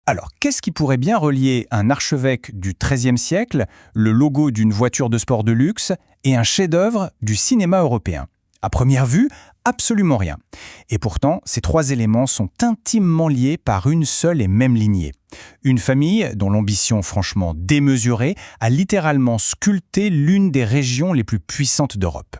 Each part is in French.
Alors, qu'est-ce qui pourrait bien relier un archevêque du XIIIe siècle, le logo d'une voiture de sport de luxe et un chef-d'œuvre du cinéma européen? À première vue, absolument rien. Et pourtant, ces trois éléments sont intimement liés par une seule et même lignée. Une famille dont l'ambition franchement démesurée a littéralement sculpté l'une des régions les plus puissantes d'Europe.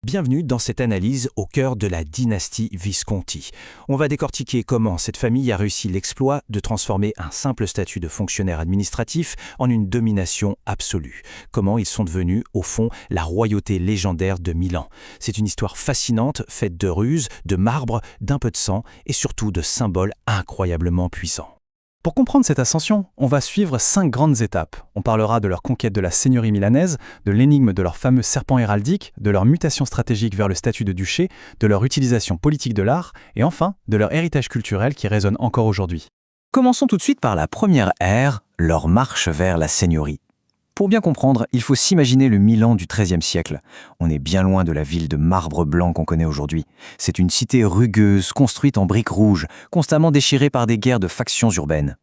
Bienvenue dans cette analyse au cœur de la dynastie Visconti. On va décortiquer comment cette famille a réussi l'exploit de transformer un simple statut de fonctionnaire administratif en une domination absolue. Comment ils sont devenus, au fond, la royauté légendaire de Milan. C'est une histoire fascinante, faite de ruses, de marbre, d'un peu de sang et surtout de symboles incroyablement puissants. Pour comprendre cette ascension, on va suivre 5 grandes étapes. On parlera de leur conquête de la seigneurie milanaise, de l'énigme de leur fameux serpent héraldique, de leur mutation stratégique vers le statut de duché, de leur utilisation politique de l'art, et enfin, de leur héritage culturel qui résonne encore aujourd'hui. Commençons tout de suite par la première ère, leur marche vers la seigneurie. Pour bien comprendre, il faut s'imaginer le Milan du XIIIe siècle. On est bien loin de la ville de marbre blanc qu'on connaît aujourd'hui. C'est une cité rugueuse, construite en briques rouges, constamment déchirée par des guerres de factions urbaines.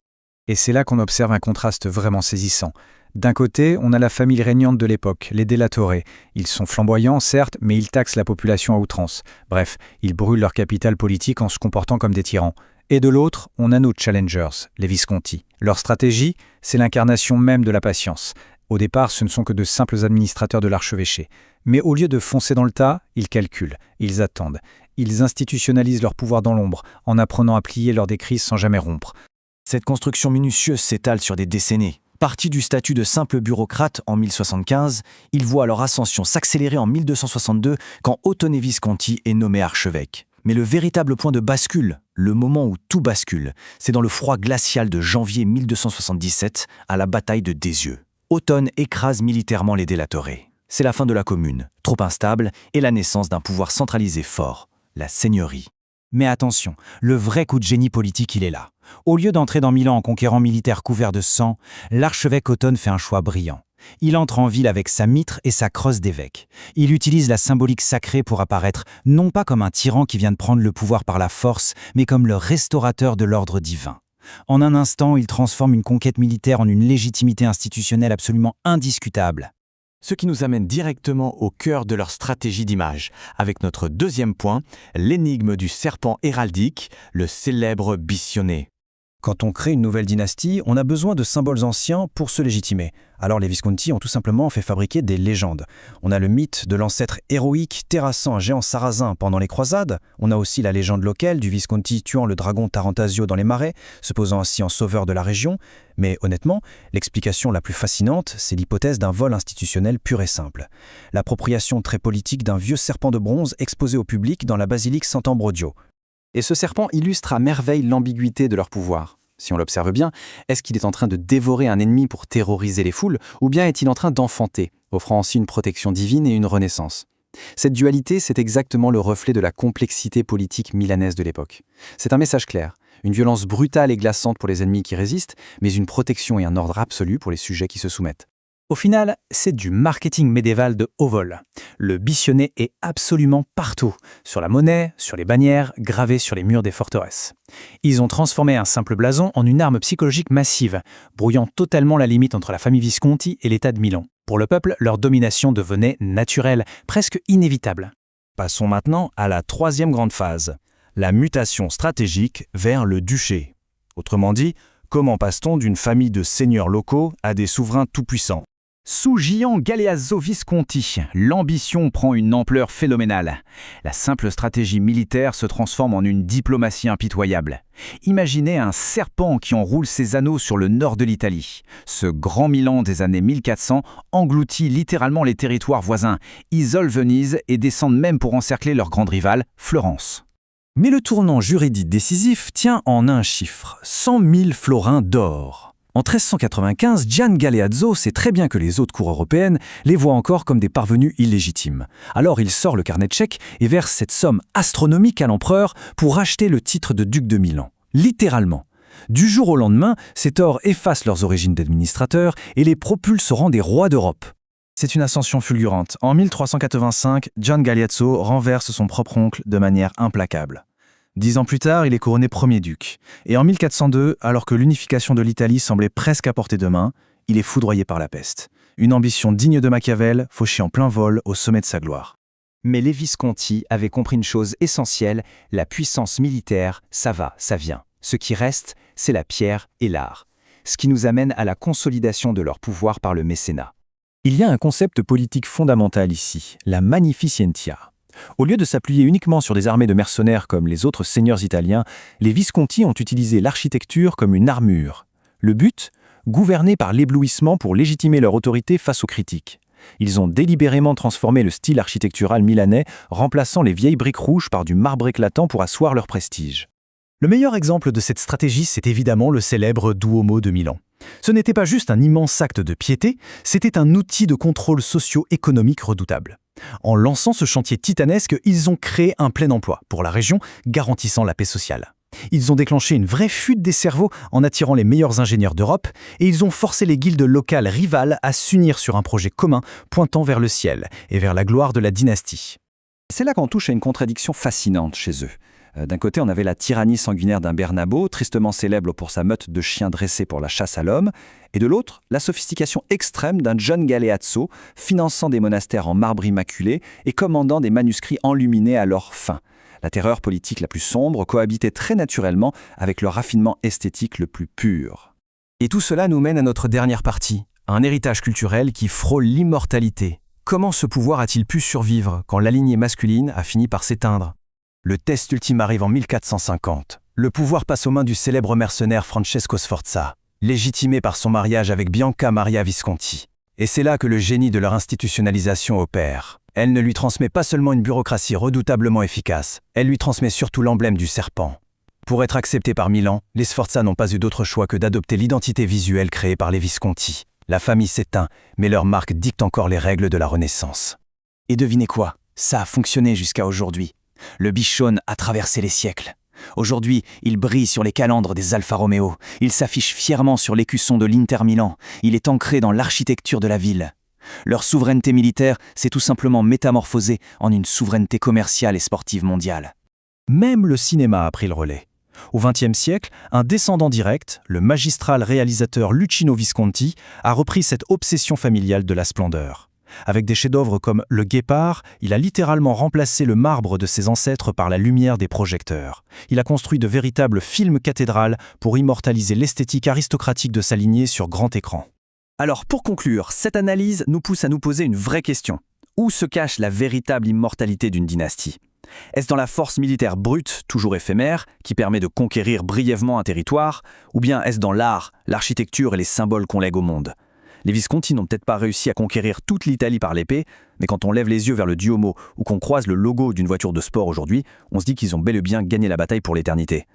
Et c'est là qu'on observe un contraste vraiment saisissant. D'un côté, on a la famille régnante de l'époque, les Della Torre. Ils sont flamboyants, certes, mais ils taxent la population à outrance. Bref, ils brûlent leur capital politique en se comportant comme des tyrans. Et de l'autre, on a nos challengers, les Visconti. Leur stratégie, c'est l'incarnation même de la patience. Au départ, ce ne sont que de simples administrateurs de l'archevêché. Mais au lieu de foncer dans le tas, ils calculent, ils attendent. Ils institutionnalisent leur pouvoir dans l'ombre, en apprenant à plier lors des crises sans jamais rompre. Cette construction minutieuse s'étale sur des décennies. Partis du statut de simple bureaucrate en 1075, ils voient leur ascension s'accélérer en 1262 quand Ottone Visconti est nommé archevêque. Mais le véritable point de bascule, le moment où tout bascule, c'est dans le froid glacial de janvier 1277 à la bataille de Desieux. Ottone écrase militairement les Della Torre. C'est la fin de la commune, trop instable, et la naissance d'un pouvoir centralisé fort, la seigneurie. Mais attention, le vrai coup de génie politique, il est là. Au lieu d'entrer dans Milan en conquérant militaire couvert de sang, l'archevêque Ottone fait un choix brillant. Il entre en ville avec sa mitre et sa crosse d'évêque. Il utilise la symbolique sacrée pour apparaître non pas comme un tyran qui vient de prendre le pouvoir par la force, mais comme le restaurateur de l'ordre divin. En un instant, il transforme une conquête militaire en une légitimité institutionnelle absolument indiscutable. Ce qui nous amène directement au cœur de leur stratégie d'image, avec notre deuxième point, l'énigme du serpent héraldique, le célèbre Bissionné. Quand on crée une nouvelle dynastie, on a besoin de symboles anciens pour se légitimer. Alors les Visconti ont tout simplement fait fabriquer des légendes. On a le mythe de l'ancêtre héroïque terrassant un géant sarrasin pendant les croisades. On a aussi la légende locale du Visconti tuant le dragon Tarantasio dans les marais, se posant ainsi en sauveur de la région. Mais honnêtement, l'explication la plus fascinante, c'est l'hypothèse d'un vol institutionnel pur et simple. L'appropriation très politique d'un vieux serpent de bronze exposé au public dans la basilique Sant'Ambrogio. Et ce serpent illustre à merveille l'ambiguïté de leur pouvoir. Si on l'observe bien, est-ce qu'il est en train de dévorer un ennemi pour terroriser les foules, ou bien est-il en train d'enfanter, offrant ainsi une protection divine et une renaissance? Cette dualité, c'est exactement le reflet de la complexité politique milanaise de l'époque. C'est un message clair, une violence brutale et glaçante pour les ennemis qui résistent, mais une protection et un ordre absolu pour les sujets qui se soumettent. Au final, c'est du marketing médiéval de haut vol. Le Bissionné est absolument partout, sur la monnaie, sur les bannières, gravé sur les murs des forteresses. Ils ont transformé un simple blason en une arme psychologique massive, brouillant totalement la limite entre la famille Visconti et l'État de Milan. Pour le peuple, leur domination devenait naturelle, presque inévitable. Passons maintenant à la troisième grande phase, la mutation stratégique vers le duché. Autrement dit, comment passe-t-on d'une famille de seigneurs locaux à des souverains tout-puissants ? Sous Gian Galeazzo Visconti, l'ambition prend une ampleur phénoménale. La simple stratégie militaire se transforme en une diplomatie impitoyable. Imaginez un serpent qui enroule ses anneaux sur le nord de l'Italie. Ce grand Milan des années 1400 engloutit littéralement les territoires voisins, isole Venise et descend même pour encercler leur grande rivale, Florence. Mais le tournant juridique décisif tient en un chiffre, 100 000 florins d'or. En 1395, Gian Galeazzo sait très bien que les autres cours européennes les voient encore comme des parvenus illégitimes. Alors il sort le carnet de chèques et verse cette somme astronomique à l'empereur pour racheter le titre de duc de Milan. Littéralement. Du jour au lendemain, cet or efface leurs origines d'administrateurs et les propulse au rang des rois d'Europe. C'est une ascension fulgurante. En 1385, Gian Galeazzo renverse son propre oncle de manière implacable. 10 ans plus tard, il est couronné premier duc. Et en 1402, alors que l'unification de l'Italie semblait presque à portée de main, il est foudroyé par la peste. Une ambition digne de Machiavel, fauchée en plein vol au sommet de sa gloire. Mais les Visconti avaient compris une chose essentielle, la puissance militaire, ça va, ça vient. Ce qui reste, c'est la pierre et l'art. Ce qui nous amène à la consolidation de leur pouvoir par le mécénat. Il y a un concept politique fondamental ici, la magnificentia. Au lieu de s'appuyer uniquement sur des armées de mercenaires comme les autres seigneurs italiens, les Visconti ont utilisé l'architecture comme une armure. Le but ? Gouverner par l'éblouissement pour légitimer leur autorité face aux critiques. Ils ont délibérément transformé le style architectural milanais, remplaçant les vieilles briques rouges par du marbre éclatant pour asseoir leur prestige. Le meilleur exemple de cette stratégie, c'est évidemment le célèbre Duomo de Milan. Ce n'était pas juste un immense acte de piété, c'était un outil de contrôle socio-économique redoutable. En lançant ce chantier titanesque, ils ont créé un plein emploi pour la région, garantissant la paix sociale. Ils ont déclenché une vraie fuite des cerveaux en attirant les meilleurs ingénieurs d'Europe et ils ont forcé les guildes locales rivales à s'unir sur un projet commun pointant vers le ciel et vers la gloire de la dynastie. C'est là qu'on touche à une contradiction fascinante chez eux. D'un côté, on avait la tyrannie sanguinaire d'un Bernabo, tristement célèbre pour sa meute de chiens dressés pour la chasse à l'homme, et de l'autre, la sophistication extrême d'un John Galeazzo, finançant des monastères en marbre immaculé et commandant des manuscrits enluminés à leur fin. La terreur politique la plus sombre cohabitait très naturellement avec le raffinement esthétique le plus pur. Et tout cela nous mène à notre dernière partie, un héritage culturel qui frôle l'immortalité. Comment ce pouvoir a-t-il pu survivre quand la lignée masculine a fini par s'éteindre ? Le test ultime arrive en 1450. Le pouvoir passe aux mains du célèbre mercenaire Francesco Sforza, légitimé par son mariage avec Bianca Maria Visconti. Et c'est là que le génie de leur institutionnalisation opère. Elle ne lui transmet pas seulement une bureaucratie redoutablement efficace, elle lui transmet surtout l'emblème du serpent. Pour être acceptés par Milan, les Sforza n'ont pas eu d'autre choix que d'adopter l'identité visuelle créée par les Visconti. La famille s'éteint, mais leur marque dicte encore les règles de la Renaissance. Et devinez quoi ? Ça a fonctionné jusqu'à aujourd'hui. Le bichon a traversé les siècles. Aujourd'hui, il brille sur les calandres des Alfa Romeo. Il s'affiche fièrement sur l'écusson de l'Inter Milan. Il est ancré dans l'architecture de la ville. Leur souveraineté militaire s'est tout simplement métamorphosée en une souveraineté commerciale et sportive mondiale. Même le cinéma a pris le relais. Au XXe siècle, un descendant direct, le magistral réalisateur Luchino Visconti, a repris cette obsession familiale de la splendeur. Avec des chefs-d'œuvre comme Le Guépard, il a littéralement remplacé le marbre de ses ancêtres par la lumière des projecteurs. Il a construit de véritables films cathédrales pour immortaliser l'esthétique aristocratique de sa lignée sur grand écran. Alors pour conclure, cette analyse nous pousse à nous poser une vraie question. Où se cache la véritable immortalité d'une dynastie ? Est-ce dans la force militaire brute, toujours éphémère, qui permet de conquérir brièvement un territoire, ou bien est-ce dans l'art, l'architecture et les symboles qu'on lègue au monde ? Les Visconti n'ont peut-être pas réussi à conquérir toute l'Italie par l'épée, mais quand on lève les yeux vers le Duomo ou qu'on croise le logo d'une voiture de sport aujourd'hui, on se dit qu'ils ont bel et bien gagné la bataille pour l'éternité.